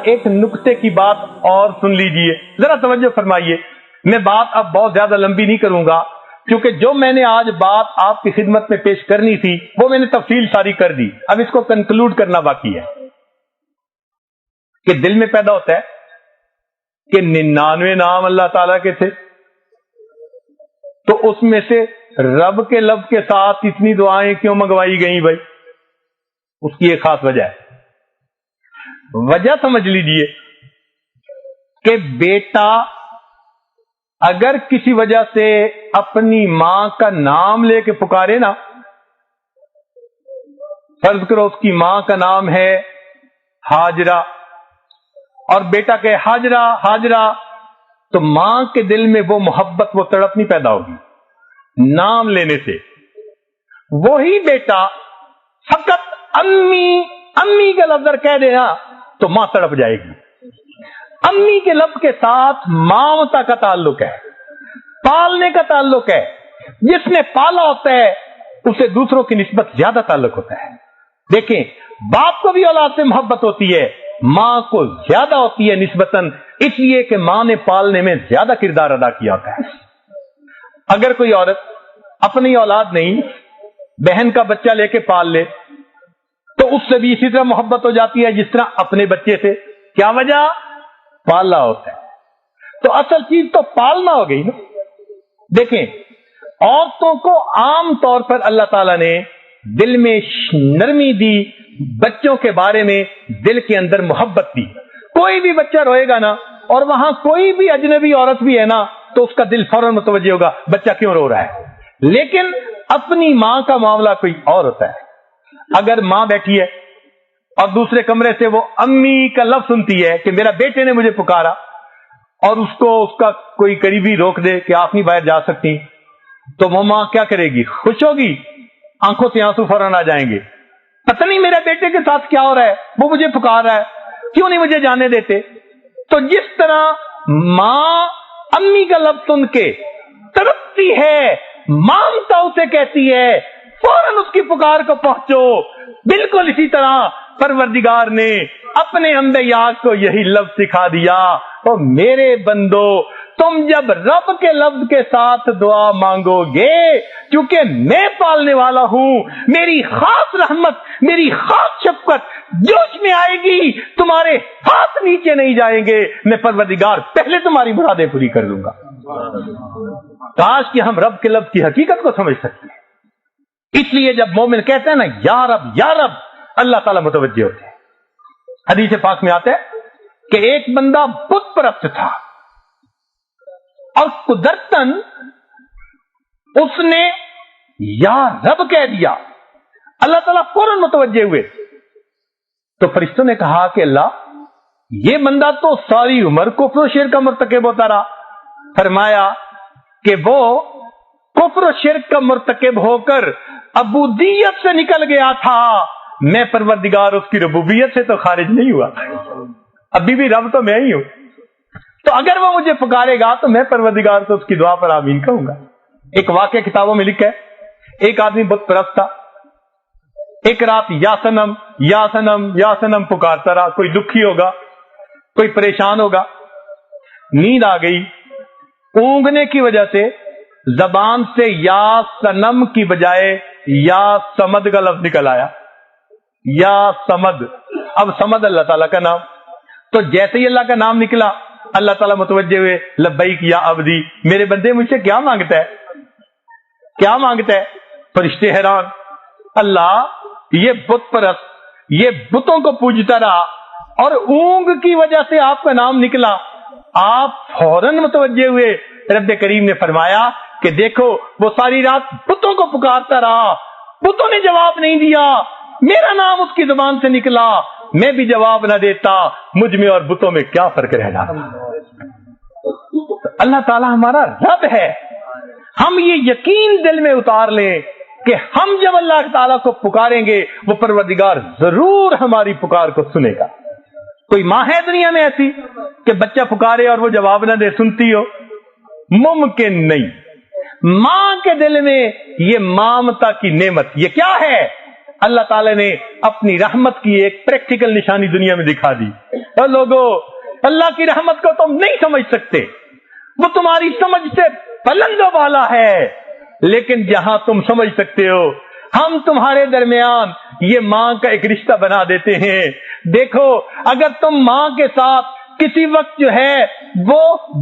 ایک نکتے کی بات اور سن لیجئے، ذرا توجہ فرمائیے. میں بات اب بہت زیادہ لمبی نہیں کروں گا، کیونکہ جو میں نے آج بات آپ کی خدمت میں پیش کرنی تھی وہ میں نے تفصیل ساری کر دی. اب اس کو کنکلوڈ کرنا باقی ہے کہ دل میں پیدا ہوتا ہے کہ 99 نام اللہ تعالیٰ کے تھے، تو اس میں سے رب کے لفظ کے ساتھ اتنی دعائیں کیوں منگوائی گئیں بھائی؟ اس کی ایک خاص وجہ ہے. وجہ سمجھ لیجئے کہ بیٹا اگر کسی وجہ سے اپنی ماں کا نام لے کے پکارے نا، فرض کرو اس کی ماں کا نام ہے ہاجرہ، اور بیٹا کہے ہاجرہ ہاجرہ، تو ماں کے دل میں وہ محبت، وہ تڑپ نہیں پیدا ہوگی نام لینے سے. وہی بیٹا فقط امی امی کا لفظ کہہ دے نا تو ماں تڑپ جائے گی. امی کے لفظ کے ساتھ مامتا کا تعلق ہے، پالنے کا تعلق ہے. جس نے پالا ہوتا ہے اسے دوسروں کی نسبت زیادہ تعلق ہوتا ہے. دیکھیں، باپ کو بھی اولاد سے محبت ہوتی ہے، ماں کو زیادہ ہوتی ہے نسبتاً، اس لیے کہ ماں نے پالنے میں زیادہ کردار ادا کیا ہوتا ہے. اگر کوئی عورت اپنی اولاد نہیں، بہن کا بچہ لے کے پال لے تو اس سے بھی اسی طرح محبت ہو جاتی ہے جس طرح اپنے بچے سے. کیا وجہ؟ پالا ہوتا ہے. تو اصل چیز تو پالنا ہو گئی نا. دیکھیں، عورتوں کو عام طور پر اللہ تعالیٰ نے دل میں نرمی دی، بچوں کے بارے میں دل کے اندر محبت دی. کوئی بھی بچہ روئے گا نا اور وہاں کوئی بھی اجنبی عورت بھی ہے نا تو اس کا دل فوراً متوجہ ہوگا بچہ کیوں رو رہا ہے. لیکن اپنی ماں کا معاملہ کوئی اور ہوتا ہے. اگر ماں بیٹھی ہے اور دوسرے کمرے سے وہ امی کا لفظ سنتی ہے کہ میرا بیٹے نے مجھے پکارا، اور اس کو اس کا کوئی قریبی روک دے کہ آپ نہیں باہر جا سکتی، تو وہ ماں کیا کرے گی؟ خوش ہوگی، آنکھوں سے آنسو فوراً آ جائیں گے. پتہ نہیں میرے بیٹے کے ساتھ کیا ہو رہا ہے، وہ مجھے پکار رہا ہے، کیوں نہیں مجھے جانے دیتے. تو جس طرح ماں امی کا لفظ سن کے تڑپتی ہے، مامتا اسے کہتی ہے، فوراً اس کی پکار کو پہنچو. بالکل اسی طرح پروردگار نے اپنے انبیاء کو یہی لفظ سکھا دیا، اور میرے بندو تم جب رب کے لفظ کے ساتھ دعا مانگو گے، کیونکہ میں پالنے والا ہوں، میری خاص رحمت، میری خاص شفقت جوش میں آئے گی، تمہارے ہاتھ نیچے نہیں جائیں گے، میں پروردگار پہلے تمہاری مرادیں پوری کر لوں گا. کاش کہ ہم رب کے لفظ کی حقیقت کو سمجھ سکتے ہیں. اس لیے جب مومن کہتے ہیں نا یا رب یا رب، اللہ تعالیٰ متوجہ ہوتے ہیں. حدیث پاک میں آتا ہے کہ ایک بندہ بت پرست تھا، اور قدرتاً اس نے یا رب کہہ دیا. اللہ تعالیٰ فوراً متوجہ ہوئے. تو فرشتوں نے کہا کہ اللہ، یہ بندہ تو ساری عمر کفر و شرک کا مرتکب ہوتا رہا. فرمایا کہ وہ کفر و شرک کا مرتکب ہو کر عبودیت سے نکل گیا تھا، میں پروردگار اس کی ربوبیت سے تو خارج نہیں ہوا، ابھی بھی رب تو میں ہی ہوں. تو اگر وہ مجھے پکارے گا تو میں پروردگار تو اس کی دعا پر آمین کہوں گا. ایک واقعہ کتابوں میں لکھا ہے، ایک آدمی بت پرست تھا. ایک رات یا صنم یا صنم یا صنم پکارتا رہا. کوئی دکھی ہوگا، کوئی پریشان ہوگا، نیند آ گئی، اونگنے کی وجہ سے زبان سے یا صنم کی بجائے یا سمد کا لفظ نکل آیا. یا سمد، اب سمد اللہ تعالیٰ کا نام. تو جیسے ہی اللہ کا نام نکلا، اللہ تعالیٰ متوجہ ہوئے، لبیک یا عبدی، میرے بندے مجھ سے کیا مانگتا ہے، کیا مانگتا ہے. فرشتے حیران، اللہ یہ بت پرست، یہ بتوں کو پوجتا رہا، اور اونگ کی وجہ سے آپ کا نام نکلا. آپ فوراً متوجہ ہوئے. رب کریم نے فرمایا کہ دیکھو وہ ساری رات بتوں کو پکارتا رہا، بتوں نے جواب نہیں دیا، میرا نام اس کی زبان سے نکلا، میں بھی جواب نہ دیتا، مجھ میں اور بتوں میں کیا فرق رہ جاتا. اللہ تعالیٰ ہمارا رب ہے. ہم یہ یقین دل میں اتار لیں کہ ہم جب اللہ تعالیٰ کو پکاریں گے وہ پروردگار ضرور ہماری پکار کو سنے گا. کوئی ماں ہے دنیا میں ایسی کہ بچہ پکارے اور وہ جواب نہ دے، سنتی ہو؟ ممکن نہیں. ماں کے دل میں یہ مامتا کی نعمت، یہ کیا ہے؟ اللہ تعالیٰ نے اپنی رحمت کی ایک پریکٹیکل نشانی دنیا میں دکھا دی. اے لوگو، اللہ کی رحمت کو تم نہیں سمجھ سکتے، وہ تمہاری سمجھ سے بلندوں والا ہے، لیکن جہاں تم سمجھ سکتے ہو ہم تمہارے درمیان یہ ماں کا ایک رشتہ بنا دیتے ہیں۔ دیکھو، اگر تم ماں کے ساتھ کسی وقت جو ہے وہ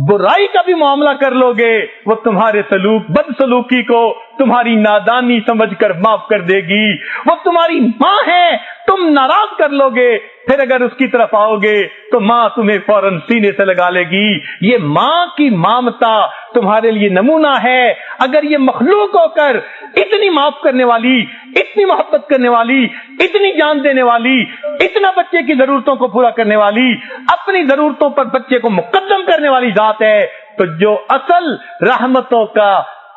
برائی کا بھی معاملہ کر لو گے، وہ تمہارے بد سلوکی کو تمہاری نادانی سمجھ کر معاف کر دے گی۔ وہ تمہاری ماں ہے، تم ناراض کر لو گے، پھر اگر اس کی طرف آؤ گے تو ماں تمہیں فوراً سینے سے لگا لے گی۔ یہ ماں کی مامتا تمہارے لیے نمونہ ہے۔ اگر یہ مخلوق ہو کر اتنی معاف کرنے والی، اتنی محبت کرنے والی، اتنی جان دینے والی، اتنا بچے کی ضرورتوں کو پورا کرنے والی، اپنی ضرورتوں پر بچے کو مقدم کرنے والی ذات ہے، تو جو اصل رحمتوں کا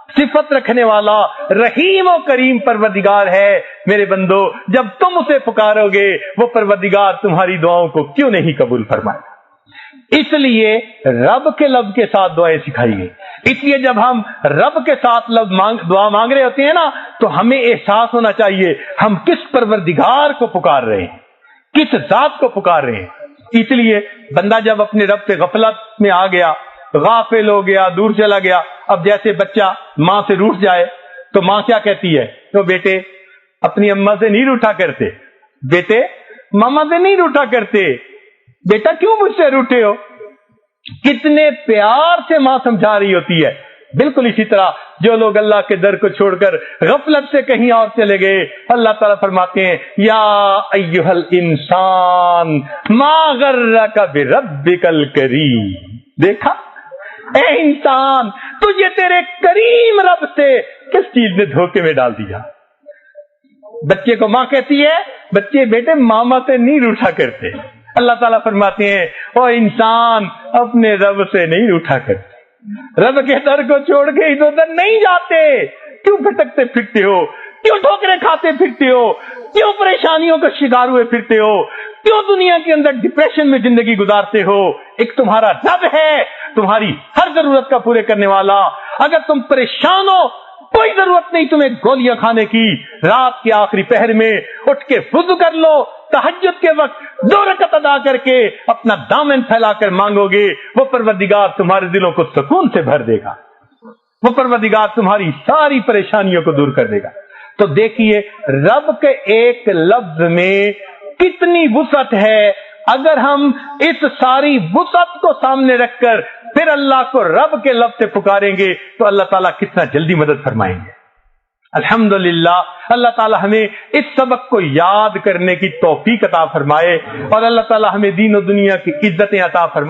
صفت رکھنے والا رحیم و کریم پروردگار ہے، میرے بندو، جب تم اسے پکارو گے وہ پروردگار تمہاری دعاؤں کو کیوں نہیں قبول فرمائے؟ اس لیے رب کے لفظ کے ساتھ دعائیں سکھائی گئی۔ اس لیے جب ہم رب کے ساتھ دعا مانگ رہے ہوتے ہیں نا، تو ہمیں احساس ہونا چاہیے ہم کس پروردگار کو پکار رہے ہیں، کس ذات کو پکار رہے ہیں۔ اس لیے بندہ جب اپنے رب سے غفلت میں آ گیا، غافل ہو گیا، دور چلا گیا، اب جیسے بچہ ماں سے روٹھ جائے تو ماں کیا کہتی ہے؟ تو بیٹے اپنی اماں سے نہیں روٹھا کرتے، بیٹے ماما سے نہیں روٹھا کرتے، بیٹا کیوں مجھ سے روٹھے ہو؟ کتنے پیار سے ماں سمجھا رہی ہوتی ہے۔ بالکل اسی طرح جو لوگ اللہ کے در کو چھوڑ کر غفلت سے کہیں اور چلے گئے، اللہ تعالیٰ فرماتے ہیں یا ایھا الانسان ما غرک بربک الکریم۔ دیکھا اے انسان، تجھے تیرے کریم رب سے کس چیز نے دھوکے میں ڈال دیا؟ بچے کو ماں کہتی ہے بچے بیٹے ماما سے نہیں روٹھا کرتے۔ اللہ تعالیٰ فرماتے ہیں او انسان، اپنے رب سے نہیں روٹھا کرتے، رب کے در کو چھوڑ کے ادھر ادھر نہیں جاتے۔ کیوں بھٹکتے پھرتے ہو؟ کیوں ٹھوکریں کھاتے پھرتے ہو؟ کیوں پریشانیوں کا شکار ہوئے پھرتے ہو؟ کیوں دنیا کے اندر ڈپریشن میں زندگی گزارتے ہو؟ ایک تمہارا رب ہے، تمہاری ہر ضرورت کا پورے کرنے والا۔ اگر تم پریشان ہو، کوئی ضرورت نہیں تمہیں گولیاں کھانے کی، رات کے آخری پہر میں اٹھ کے وضو کر لو، تہجد کے وقت 2 رکعت ادا کر کے اپنا دامن پھیلا کر مانگو گے، وہ پروردگار تمہارے دلوں کو سکون سے بھر دے گا، وہ پروردگار تمہاری ساری پریشانیوں کو دور کر دے گا۔ تو دیکھیے رب کے ایک لفظ میں کتنی وسعت ہے۔ اگر ہم اس ساری وسعت کو سامنے رکھ کر پھر اللہ کو رب کے لفظ سے پکاریں گے تو اللہ تعالیٰ کتنا جلدی مدد فرمائیں گے۔ الحمدللہ، اللہ تعالیٰ ہمیں اس سبق کو یاد کرنے کی توفیق عطا فرمائے، اور اللہ تعالیٰ ہمیں دین و دنیا کی عزتیں عطا فرمائے۔